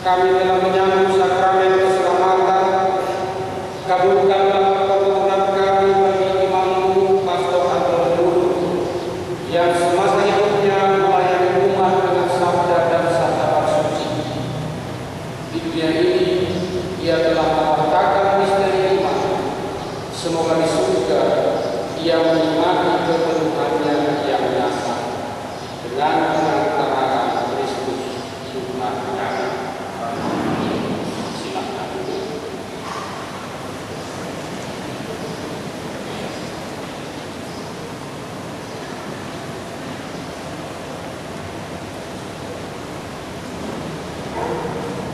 kami telah menyambut sakramen keselamatan. Kabulkanlah permohonan kami bagi imammu Pastor Anton Dulu yang semasa hidupnya melayani umat dengan sabda dan sabda suci. Di dunia ini ia telah mewartakan misteri iman. Semoga di surga ia menikmati kepenuhannya yang nyata dengan mengertakan Kristus Tuhan kami. Silakan.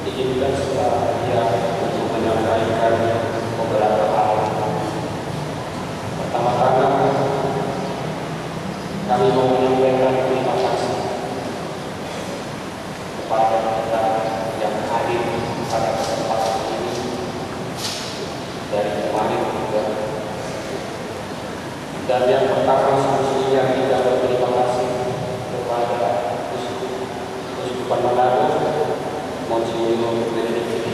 Izinkan saya untuk menyampaikan beberapa hal. Pertama-tama, kami mau menyampaikan terima kasih kepada kita yang hadir pada kesempatan ini dari kemarin juga. Dan yang pertama semestinya kita berterima kasih kepada Uskupan Manado, Monsignor Benedictus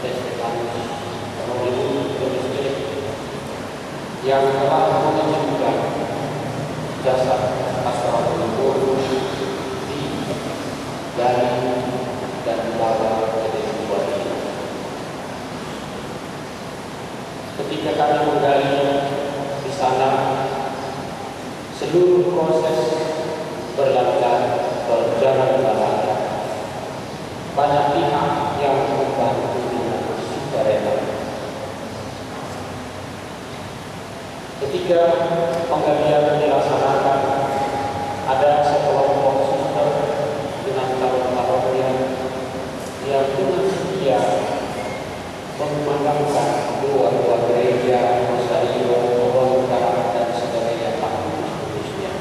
Estefanus Carolus yang telah menunjukkan jasa pastoral leluhur dari dan bawah dari dua ini. Ketika kami menggali di sana, seluruh proses berjalan lancar. Banyak pihak yang membantu dengan sukarela. Ketika penggalian dilaksanakan, ada sekelompok suster dengan calon-calon yang dengan setia memandangkan dua gereja, Rosario, Rosario dan sebagainya khususnya.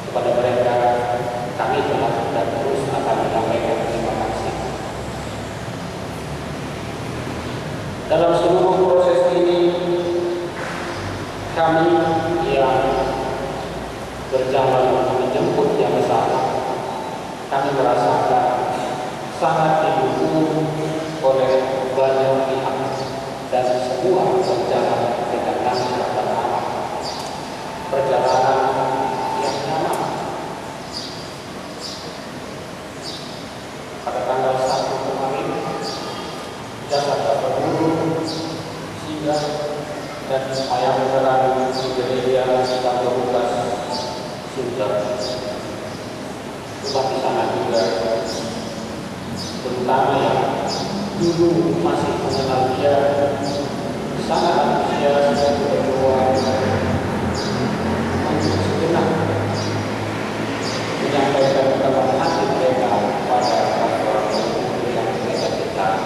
Kepada mereka kami telah dan terus akan menyampaikan terima kasih. Dalam seluruh proses ini, kami yang berjalan menjemput yang bersama, kami merasakan sangat didukung oleh banyak pihak dan semua berjalan dengan lancar dan aman. Perjalanan yang nyaman. Pada tanggal 1 kemarin, jasa terburu sehingga dan supaya menerang gereja kita Lukas Sunter. Sebab di sana juga terutama yang dulu masih mengenal dia sangat antusias berdoa untuk sejenak menyampaikan kepada hati mereka pada orang yang mereka cintai.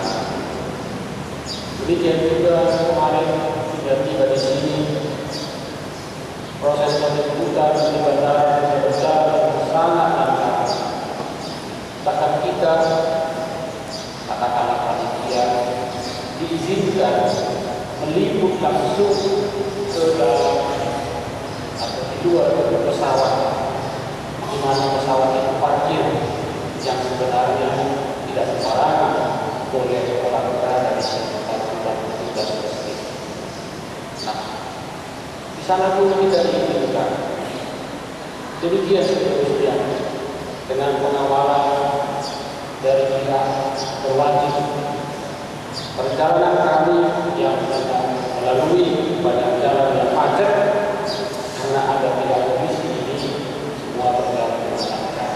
Demikian juga kemarin sudah tiba di sini, proses penjemputan di bandara berjalan sangat lancar. Bahkan kita, katakanlah panitia, diizinkan meliput langsung ke dalam atau di luar pesawat, di mana pesawat itu parkir yang sebenarnya tidak sembarangan boleh orang berada di tempat tugas resmi. Nah, di sana pun kita diizinkan. Demikian seterusnya dengan pengawalan dari pihak berwajib. Perjalanan kami yang sedang melalui banyak jalan yang macet karena ada pihak komisi ini semua berjalan dengan lancar.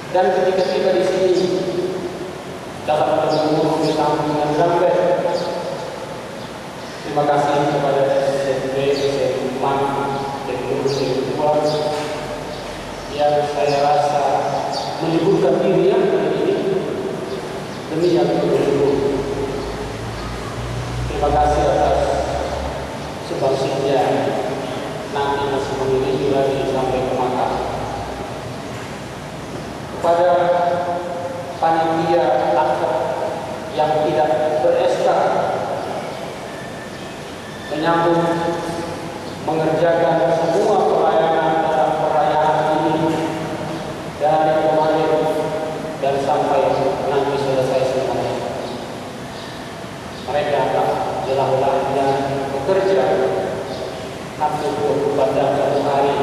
Dan ketika tiba di sini dalam pertemuan bersama dengan Zambet, terima kasih kepada SSB, SSMAN, dan Guru Tuhan yang saya rasa meliburkan diri yang ini demi yang kedua. Terima kasih atas substansinya. Nanti masih memiliki lagi sampai ke Makkah. Kepada panitia akad yang tidak ber-SK menyambut mengerjakan semua pelayanan dalam perayaan ini dari kemarin bekerja hampir 24 jam satu hari,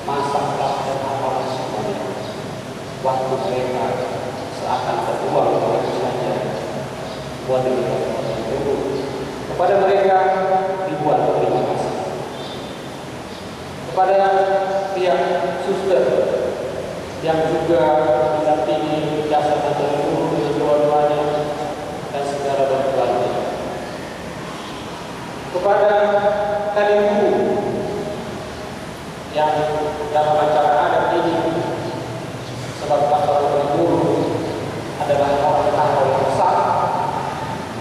masaklah dan apalah semuanya. Waktu mereka seakan terbuang begitu saja. Buat itu kepada mereka ribuan terima kasih. Kepada pihak suster yang juga mendampingi jasa satu guru dengan doa-doanya dan segala bantuannya. Kepada kalian yang dalam acara adat ini, sebab pastor guru adalah orang tahu yang besar,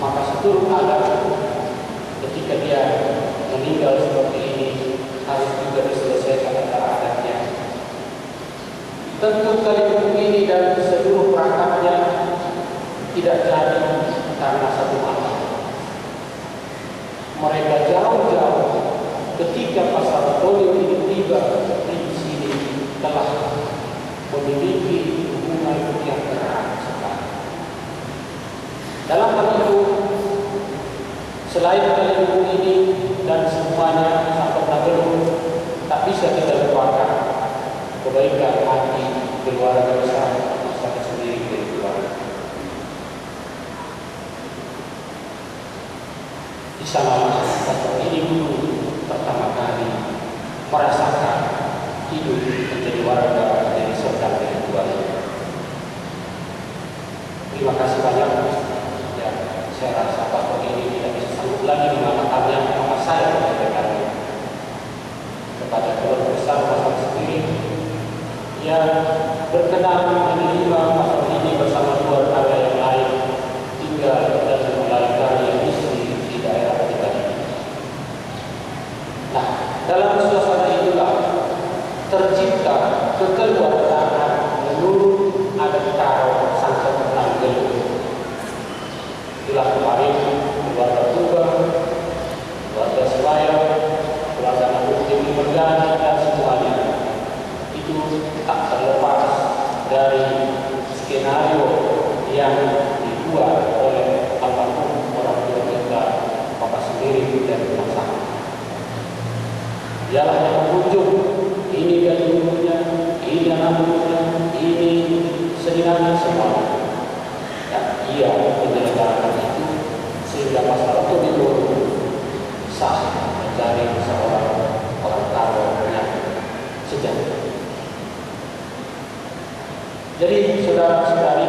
maka seluruh adat ketika dia meninggal seperti ini harus juga diselesaikan antara adatnya. Tentu kalian ini dan seluruh perangkatnya tidak jadi karena satu malam. Mereka jauh-jauh ketika pasar polio ini tiba di sini telah memiliki hubungan yang erat sekali. Dalam hal itu, selain kalian ini dan semuanya sampai belum tak bisa kita lupakan kebaikan hati keluarga besar masyarakat sendiri dari keluarga. Di sana pastor ini dulu pertama kali merasakan hidup menjadi warga dari saudara yang keluarga. Terima kasih banyak. Ya, saya rasa pastor ini tidak bisa sanggup lagi mengatakannya, maka saya menyampaikannya kepada keluarga besar pastor sendiri yang berkenan menerima pastor ini bersama keluarga yang lain tinggal dan memulai karya misi di daerah kita ini. Nah, dalam suasana itulah tercipta kekeluargaan menurut adat Karo Sangsa Penanggel. Itulah kemarin keluarga Tuban, keluarga Sebaya, keluarga Nabutim Mergani dan semuanya itu tak terlepas dari skenario yang dibuat oleh almarhum orang tua kita, Bapak sendiri dan bersama. Dialah yang menunjuk ini dan ibunya, ini anaknya, ini sedinanya semua. Dan ia menyelenggarakan itu sehingga masalah itu sah mencari seorang orang Karo yang sejati. Jadi saudara-saudari,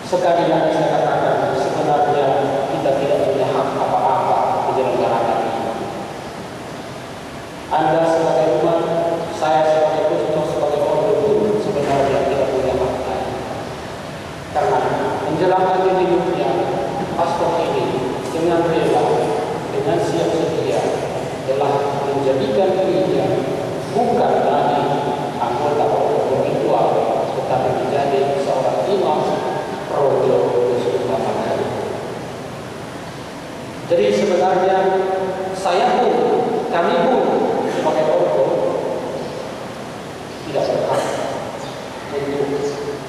sekali lagi saya katakan sebenarnya kita tidak punya hak apa-apa menyelenggarakan ini. Anda sebagai umat, saya sebagai kustos, sebagai orang guru sebenarnya tidak punya hak lain. Karena menjelang akhir hidupnya, pastor ini dengan rela, dengan siap sedia telah menjadikan dirinya bukan lagi anggota orang ritual, tetapi menjadi seorang imam projo kesultanan. Jadi sebenarnya saya pun, kami pun sebagai orang tidak berhak untuk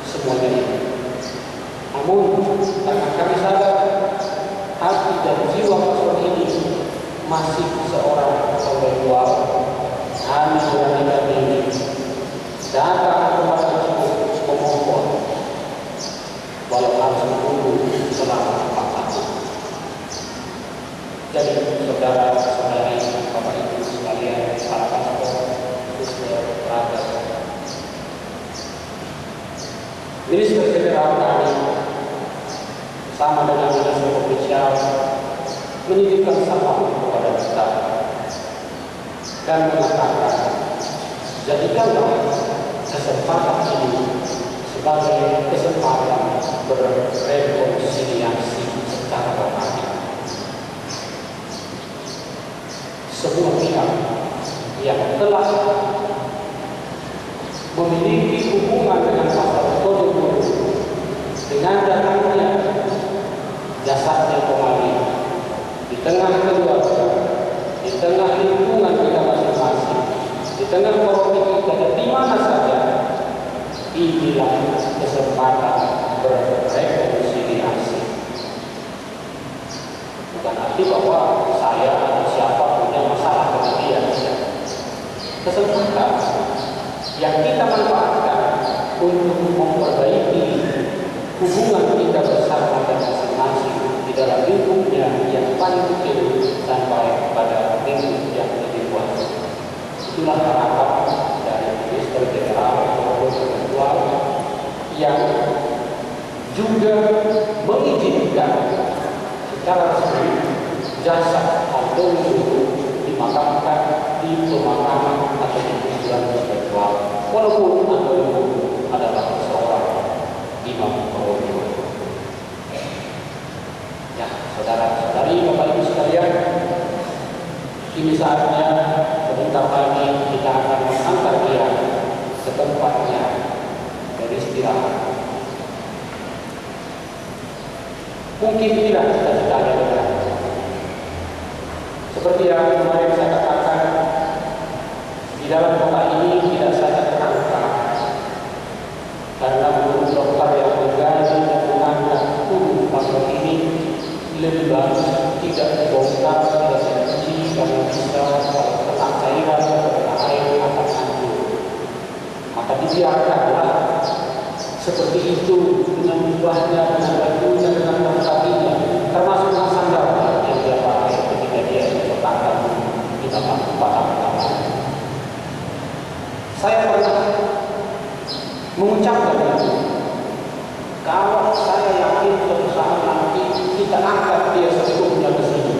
semuanya ini. Namun karena kami sadar hati dan jiwa pastor ini masih seorang pemberitual, kami beranikan diri datang kepada pemohon walau harus menunggu selama 4 tahun. Jadi saudara-saudari, Bapak Ibu sekalian, para pastor, suster, raga, Minister Jenderal kami sama dengan Minister Ofisial menitipkan salam kepada kita dan mengatakan, jadikanlah kesempatan ini sebagai kesempatan berrekonsiliasi secara rohani. Semua pihak yang telah memiliki hubungan dengan pastor Kodomo dengan datangnya jasadnya kembali di tengah keluarga, di tengah lingkungan kita masing-masing, di tengah paroki kita dan di mana saja, inilah kesempatan berrekonsiliasi. Bukan berarti bahwa saya atau siapa punya masalah dengan dia. Kesempatan yang kita manfaatkan untuk memperbaiki hubungan kita bersama dan masing-masing di dalam lingkupnya yang paling kecil sampai pada lingkup yang lebih luas. Itulah harapan dari Minister Jenderal maupun Ketua yang juga mengizinkan secara resmi jasad Antonius dimakamkan di pemakaman atau di kuburan spiritual, walaupun Antonius adalah seorang imam Romawi. Ya, saudara-saudari, Bapak Ibu sekalian, kini saatnya sebentar lagi kita akan mengantar dia ke tempatnya beristirahat. Mungkin tidak cita-citanya benar. Seperti yang kemarin saya katakan, di dalam kota ini tidak saja terangkat, karena menurut dokter yang menggaji dan mengangkat tubuh pasien ini lebih bagus tidak dibongkar, tidak dicuci, karena bisa kalau kena cairan atau kena air akan hancur. Maka dibiarkanlah seperti itu dengan jubahnya, dengan bajunya, dengan kakinya, termasuk dengan sandal yang dia pakai ketika dia diletakkan di dalam padang tanah. Saya pernah mengucapkan itu. Kalau saya yakin suatu saat nanti kita angkat dia sepenuhnya ke sini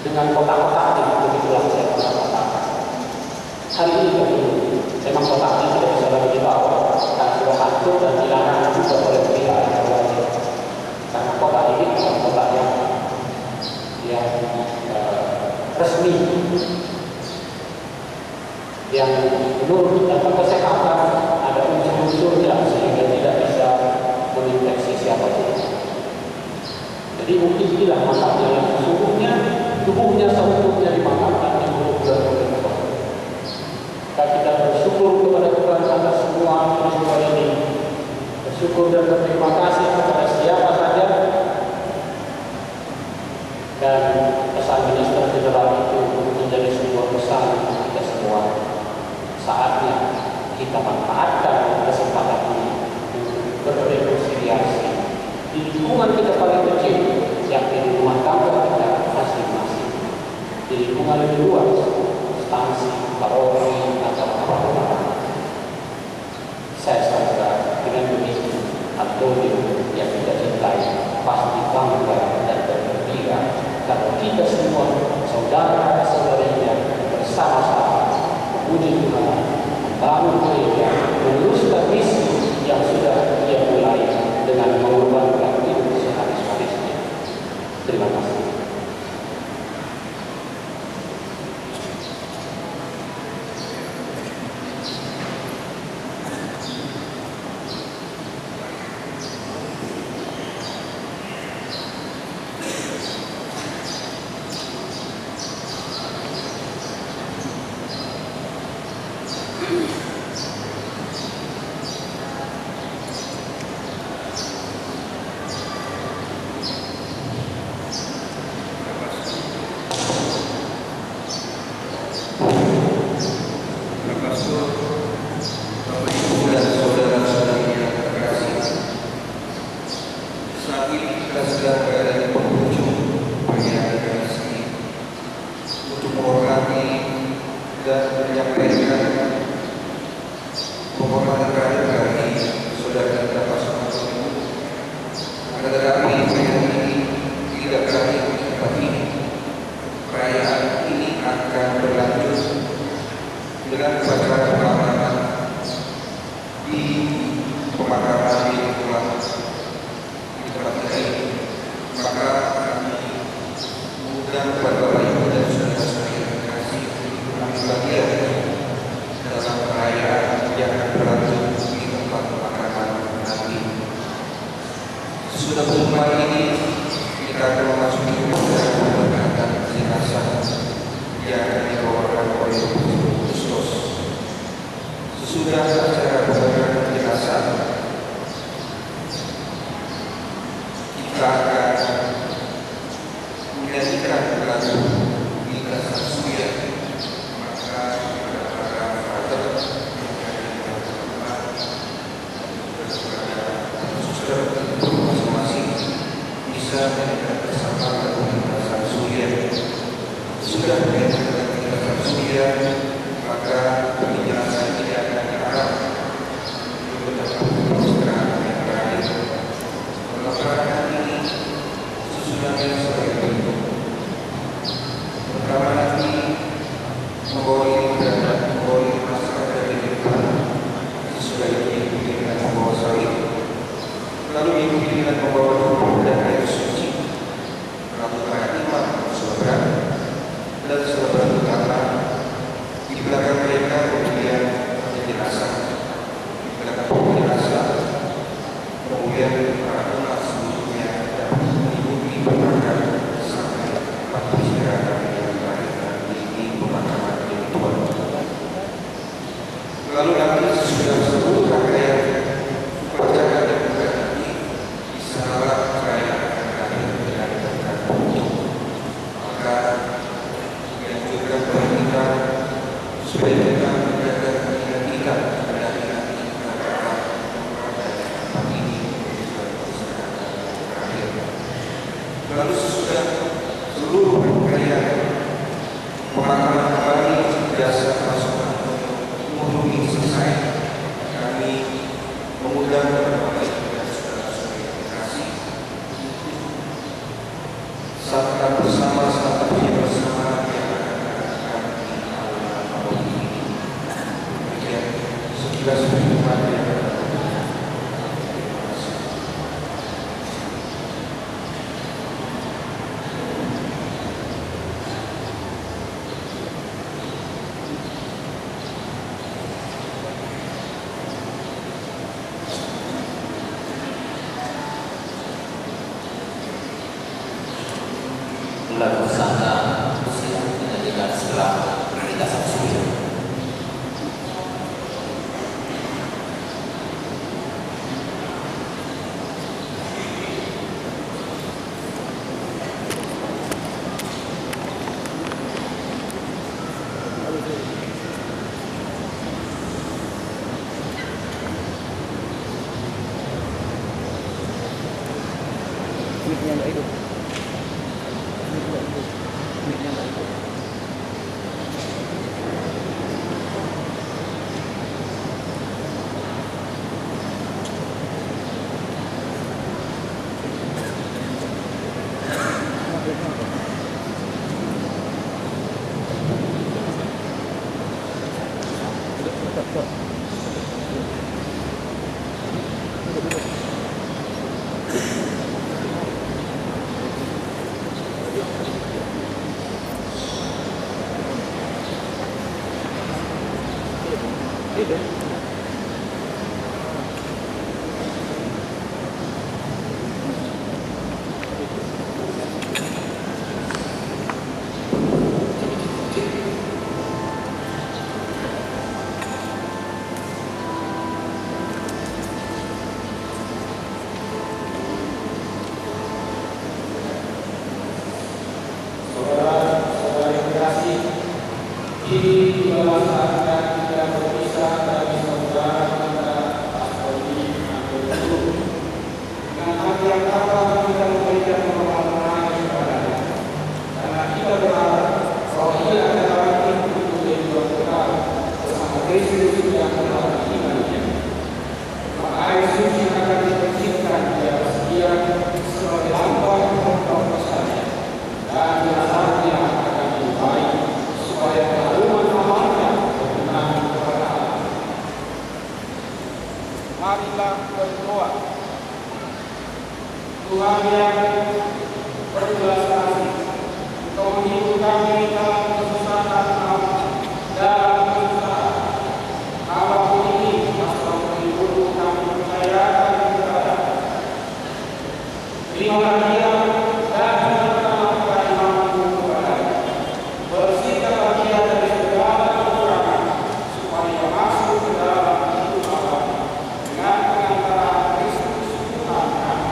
dengan kotak-kotaknya, begitulah saya pernah katakan. Hari ini kami memang kotaknya tidak bisa lagi dibawa karena sudah hancur dan dilarang juga oleh pihak yang berwajib. Karena kotak ini bukan kotak yang resmi, yang menurut data kesehatan ada unsur-unsurnya sehingga tidak bisa menginfeksi siapapun. Jadi mungkin inilah makamnya yang sesungguhnya, tubuhnya seutuhnya dimakamkan di bulan Oktober. Kita bersyukur kepada Tuhan atas semua peristiwa ini. Bersyukur dan berterima kasih kepada siapa saja. Dan pesan Minister Jenderal itu menjadi sebuah pesan kita semua. Saatnya kita manfaatkan kesempatan ini untuk berrekonsiliasi di lingkungan kita paling kecil, yang di rumah tangga kita masing-masing, di lingkungan lebih luas, instansi, paroki, atau apa-apa. Saya sangka dengan begitu Antonius yang kita cintai pasti bangga dan bergembira kalau kita semua saudara-saudarinya bersama-sama memuji Tuhan, membangun gereja, meneruskan misi yang sudah dia mulai dengan mengorbankan hidup sehabis-habisnya. Terima kasih. nggak hidup. Mic nggak hidup. Mic-nya nggak hidup. Hidup. Saudara-saudari terkasih, ini adalah saatnya kita berpisah dari saudara kita Pak Dodi Abdul. Dengan hati yang tabah kita memberikan penghormatan kepadanya, karena kita berharap bahwa ia adalah lagi untuk kehidupan kekal bersama Kristus yang telah diimannya. Maka air suci akan dibersihkan di atas dia sebagai lambang untuk kesanya, dan jasadnya akan dilupain supaya keharuman amalnya berkenan kepada Allah. Marilah berdoa. Tuhan yang berbelas kasih, Engkau menghibur kami dalam kesusahan dalam kesusahan. Apapun ini, asal menghibur kami percayakan kepada. Terimalah dia dan berterima imanmu kepada-Nya. Bersihkanlah dia dari segala kekurangan, supaya masuk ke dalam hidup Allah dengan pengantaran Kristus Tuhan kami.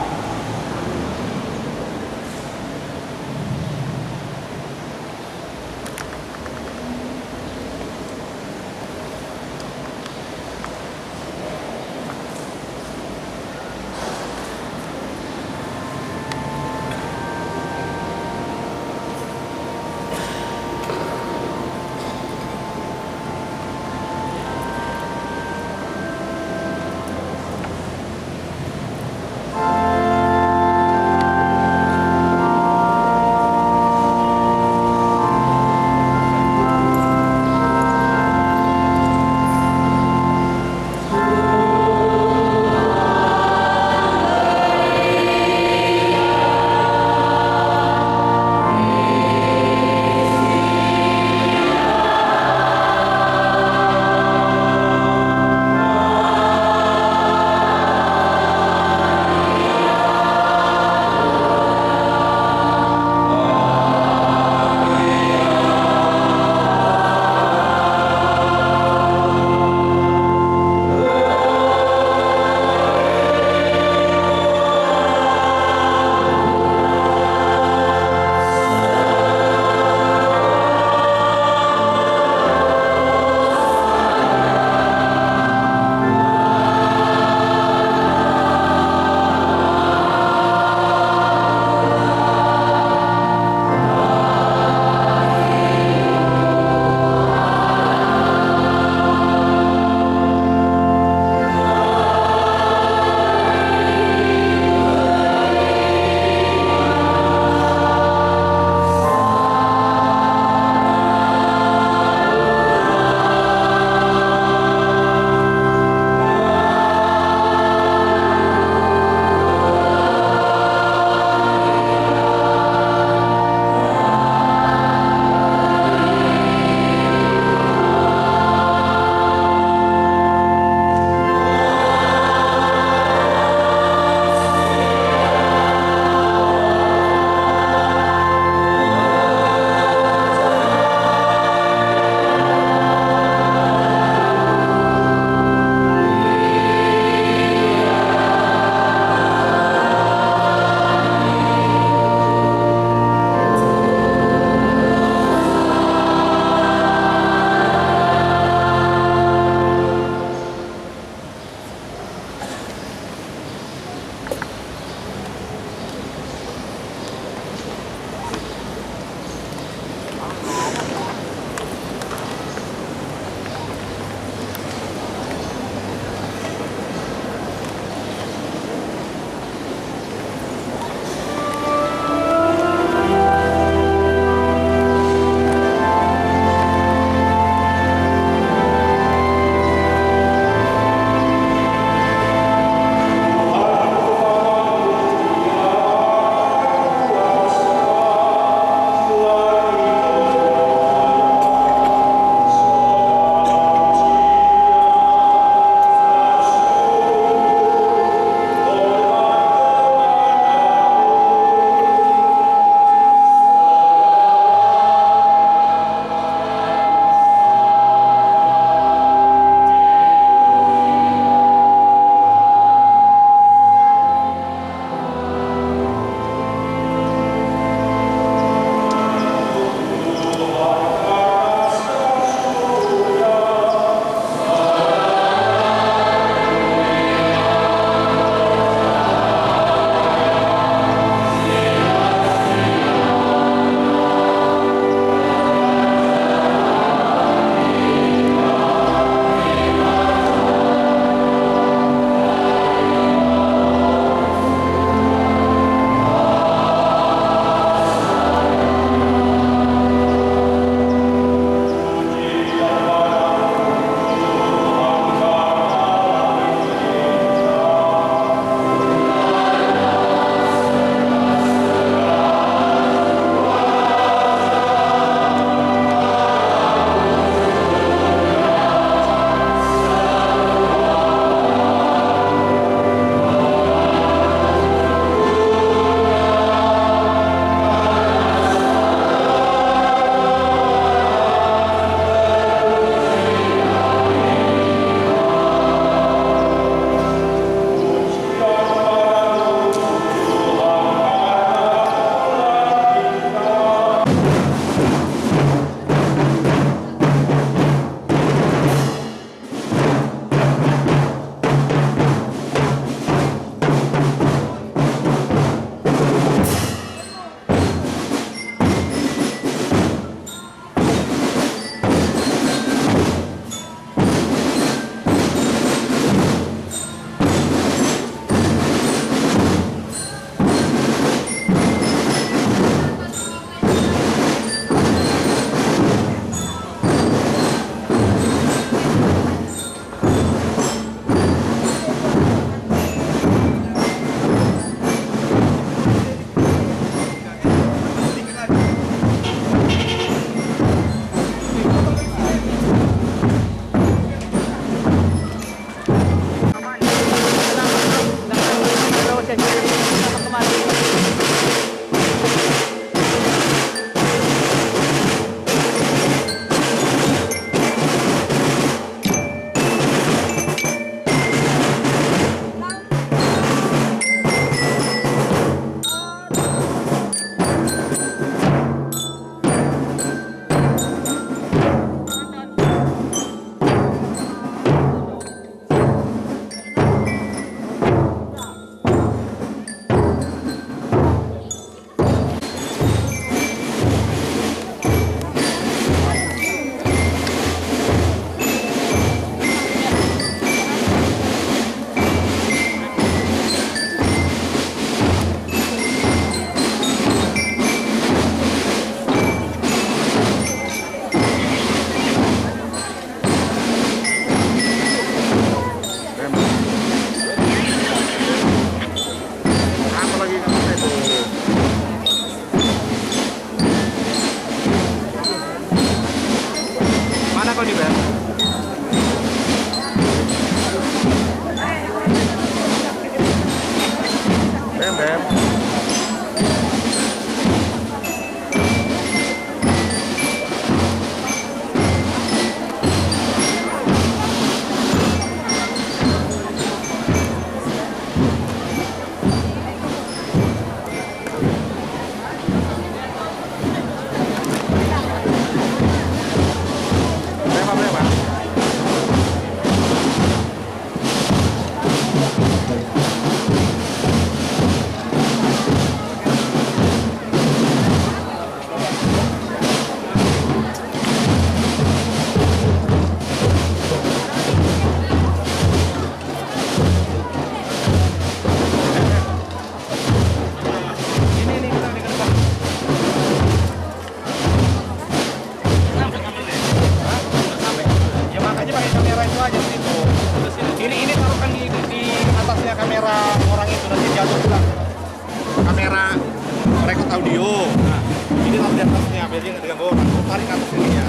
jadi dengan bawah tarik atas ini ya.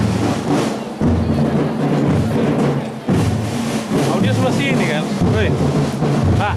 Audio sebelah sini kan, woi, Pak.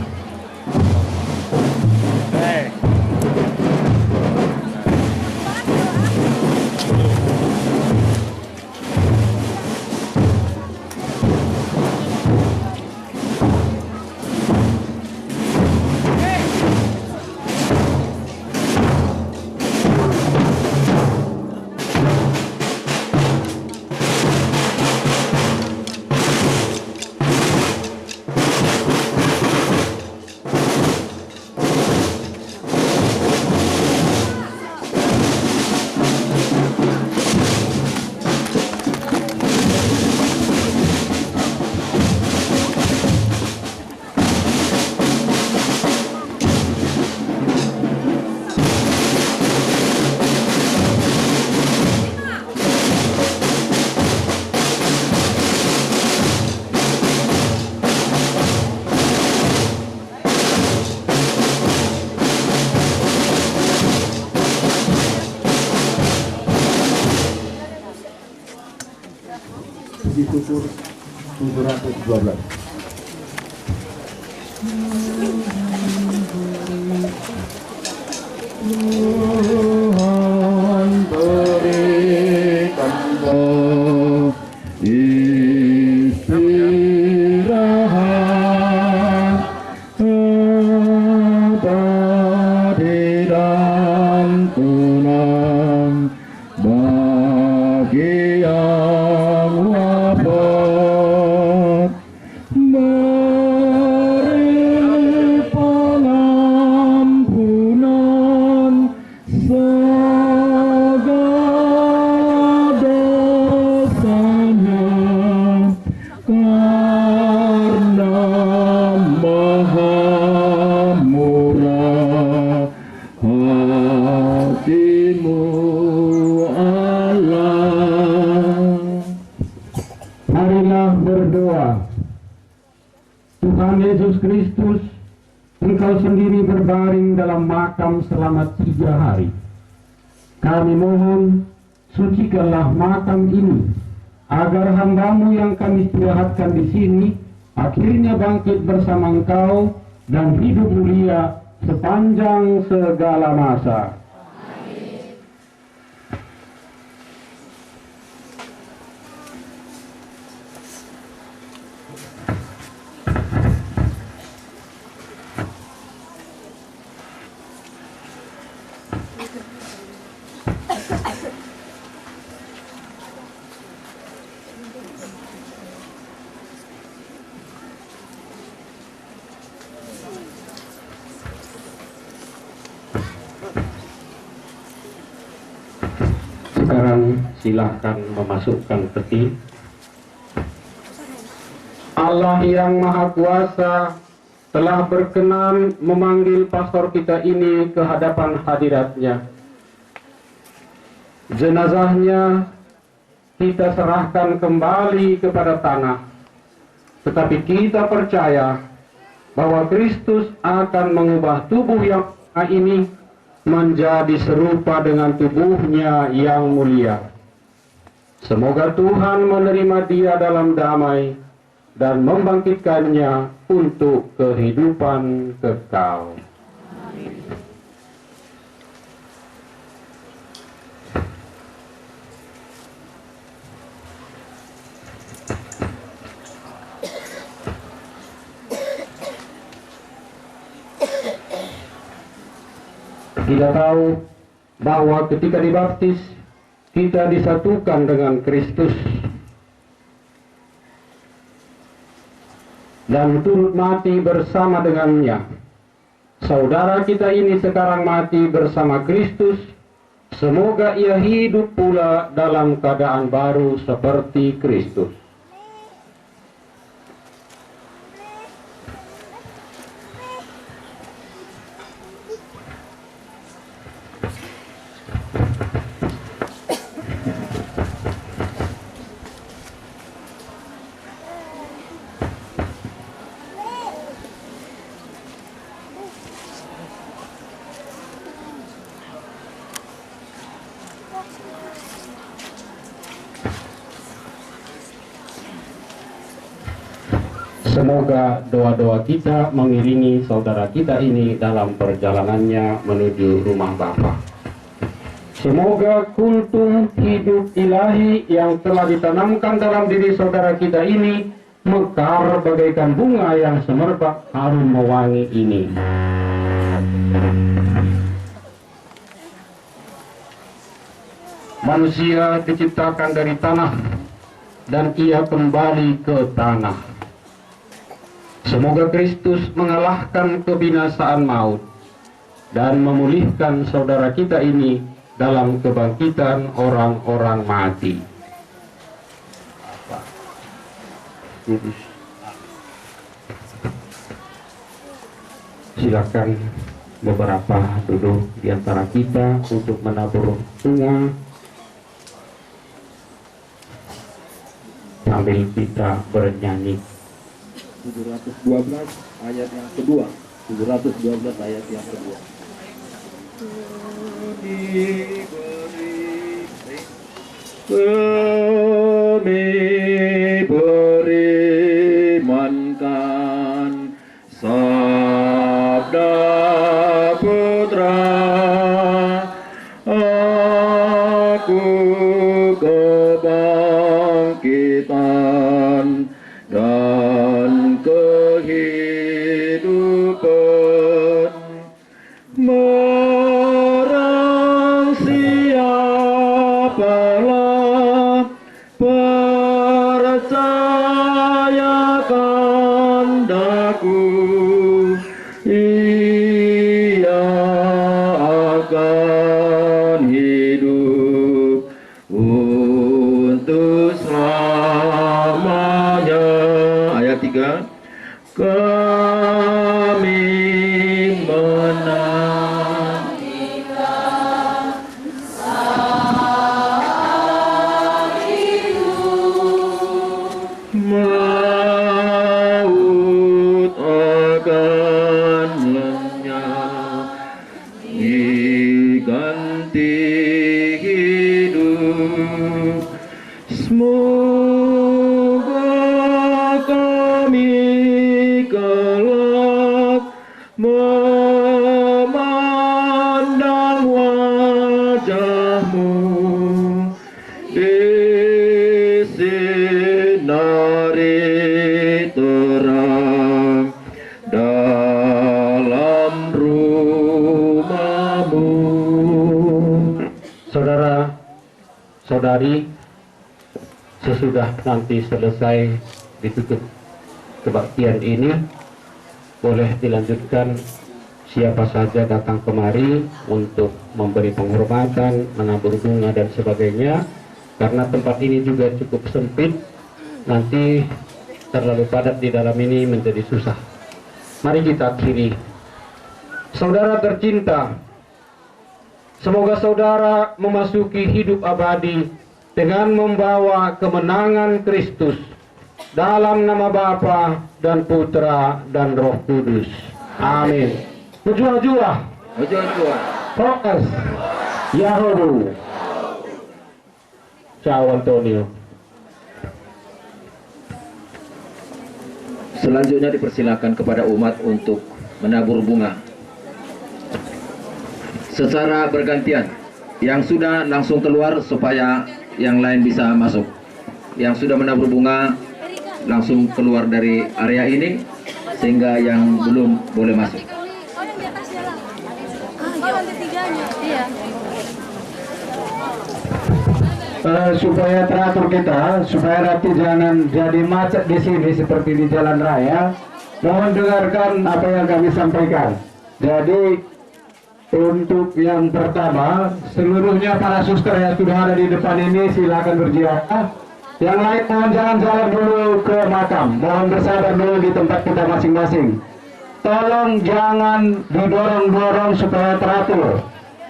Puji syukur 712. Tuhan berikanmu istirahat abadi dan tenang bagi yang wafat. Mari pengampunan segala dosanya karena Maha Murah hatimu Allah. Marilah berdoa. Tuhan Yesus Kristus, Engkau sendiri berbaring dalam makam selama 3 hari. Kami mohon, sucikanlah makam ini, agar hamba-Mu yang kami istirahatkan di sini, akhirnya bangkit bersama Engkau dan hidup mulia sepanjang segala masa. Sekarang silahkan memasukkan peti. Allah yang Maha Kuasa telah berkenan memanggil pastor kita ini ke hadapan hadiratnya. Jenazahnya kita serahkan kembali kepada tanah. Tetapi kita percaya bahwa Kristus akan mengubah tubuh yang ini menjadi serupa dengan tubuhnya yang mulia. Semoga Tuhan menerima dia dalam damai dan membangkitkannya untuk kehidupan kekal. Kita tahu bahwa ketika dibaptis, kita disatukan dengan Kristus dan turut mati bersama dengannya. Saudara kita ini sekarang mati bersama Kristus, semoga ia hidup pula dalam keadaan baru seperti Kristus. Semoga doa-doa kita mengiringi saudara kita ini dalam perjalanannya menuju rumah Bapa. Semoga kultum hidup ilahi yang telah ditanamkan dalam diri saudara kita ini mekar bagaikan bunga yang semerbak harum mewangi ini. Manusia diciptakan dari tanah dan ia kembali ke tanah. Semoga Kristus mengalahkan kebinasaan maut dan memulihkan saudara kita ini dalam kebangkitan orang-orang mati. Silakan beberapa duduk di antara kita untuk menabur bunga sambil kita bernyanyi. 712 ayat yang kedua. 712 ayat yang kedua. Kami berimankan sabda putra, aku kebangkitan dan kehidupan. Barang siapalah percayakan daku, ia akan hidup untuk selamanya. Ayat 3. Kami menantikan maut akan lenyap, diganti hidup. Semoga kami kelak memandang wajahmu disinari terang dalam rumahmu. Saudara, saudari, sesudah nanti selesai ditutup kebaktian ini, boleh dilanjutkan siapa saja datang kemari untuk memberi penghormatan, menabur bunga dan sebagainya. Karena tempat ini juga cukup sempit, nanti terlalu padat di dalam ini menjadi susah. Mari kita akhiri. Saudara tercinta, semoga saudara memasuki hidup abadi dengan membawa kemenangan Kristus dalam nama Bapa dan Putra dan Roh Kudus. Amin. Ujua-jua. Fokus. Yahoo. Ciao Antonio. Selanjutnya dipersilakan kepada umat untuk menabur bunga secara bergantian. Yang sudah langsung keluar supaya yang lain bisa masuk. Yang sudah menabur bunga langsung keluar dari area ini sehingga yang belum boleh masuk. Oh, yang di atas jalan. Oh, lantai tiganya. Iya. Supaya teratur kita, supaya nanti jangan jadi macet di sini seperti di jalan raya, mohon dengarkan apa yang kami sampaikan. Jadi untuk yang pertama, seluruhnya para suster yang sudah ada di depan ini silakan berziarah. Yang lain mohon jangan jalan dulu ke makam, mohon bersabar dulu di tempat kita masing-masing. Tolong jangan didorong-dorong supaya teratur.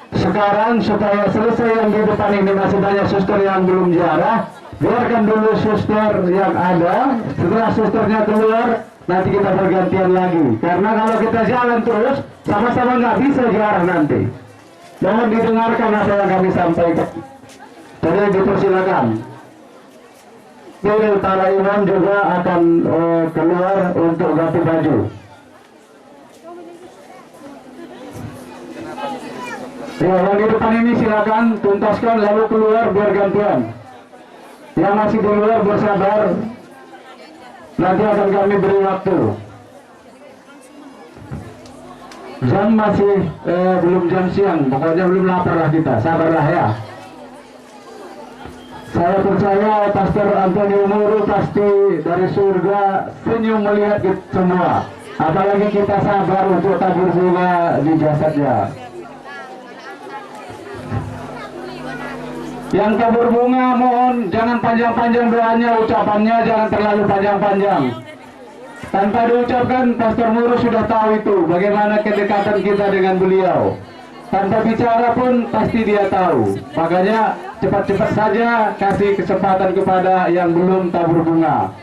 Sekarang supaya selesai yang di depan ini masih banyak suster yang belum ziarah, biarkan dulu suster yang ada. Setelah susternya keluar, nanti kita bergantian lagi. Karena kalau kita jalan terus, sama-sama nggak bisa ziarah nanti. Mohon didengarkan apa yang kami sampaikan. Jadi dipersilakan. Kiri para imam juga akan keluar untuk ganti baju. Ya, yang di depan ini silakan tuntaskan lalu keluar biar gantian. Yang masih di luar bersabar, nanti akan kami beri waktu. Jam masih belum jam siang, pokoknya belum lapar lah kita, sabarlah ya. Saya percaya Pastor Antonio Muru pasti dari surga senyum melihat kita semua. Apalagi kita sabar untuk tabur bunga di jasadnya. Yang tabur bunga mohon jangan panjang-panjang doanya, ucapannya jangan terlalu panjang-panjang. Tanpa diucapkan Pastor Muru sudah tahu itu bagaimana kedekatan kita dengan beliau. Tanpa bicara pun pasti dia tahu. Makanya cepat-cepat saja kasih kesempatan kepada yang belum tabur bunga.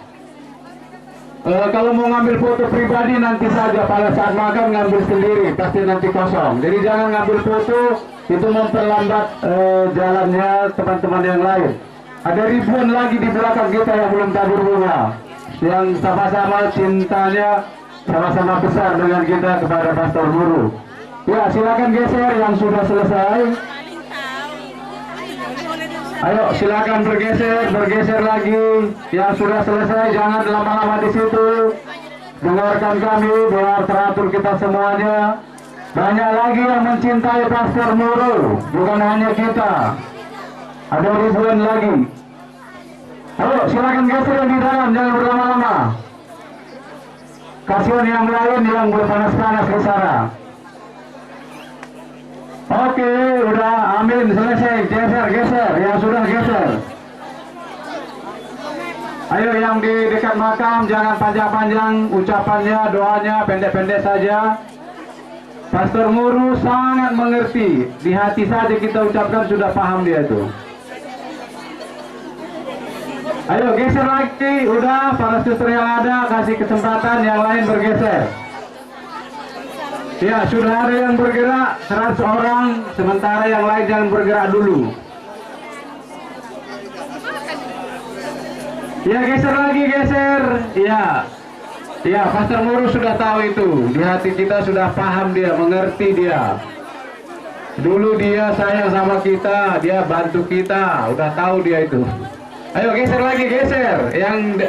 Kalau mau ngambil foto pribadi nanti saja, pada saat makan ngambil sendiri, pasti nanti kosong. Jadi jangan ngambil foto, itu memperlambat jalannya teman-teman yang lain. Ada ribuan lagi di belakang kita yang belum tabur bunga, yang sama-sama cintanya sama-sama besar dengan kita kepada Pastor Muru. Ya, silakan geser yang sudah selesai. Ayo silakan bergeser lagi. Yang sudah selesai jangan lama-lama di situ. Dengarkan kami biar teratur kita semuanya. Banyak lagi yang mencintai Pastor Muru, bukan hanya kita. Ada ribuan lagi. Ayo silakan geser di dalam, jangan berlama-lama. Kasihan yang lain yang berpanas-panas di sana. Oke, udah, amin, selesai. Geser, yang sudah geser. Ayo yang di dekat makam jangan panjang-panjang ucapannya, doanya pendek-pendek saja. Pastor Muru sangat mengerti, di hati saja kita ucapkan sudah paham dia itu. Ayo geser lagi, udah, para suster yang ada kasih kesempatan yang lain bergeser. Ya, sudah ada yang bergerak 100 orang, sementara yang lain jangan bergerak dulu. Ya, geser lagi, geser. Ya, Pastor Muru sudah tahu itu. Di hati kita sudah paham dia, mengerti dia. Dulu dia sayang sama kita, dia bantu kita, udah tahu dia itu. Ayo geser lagi, geser. Yang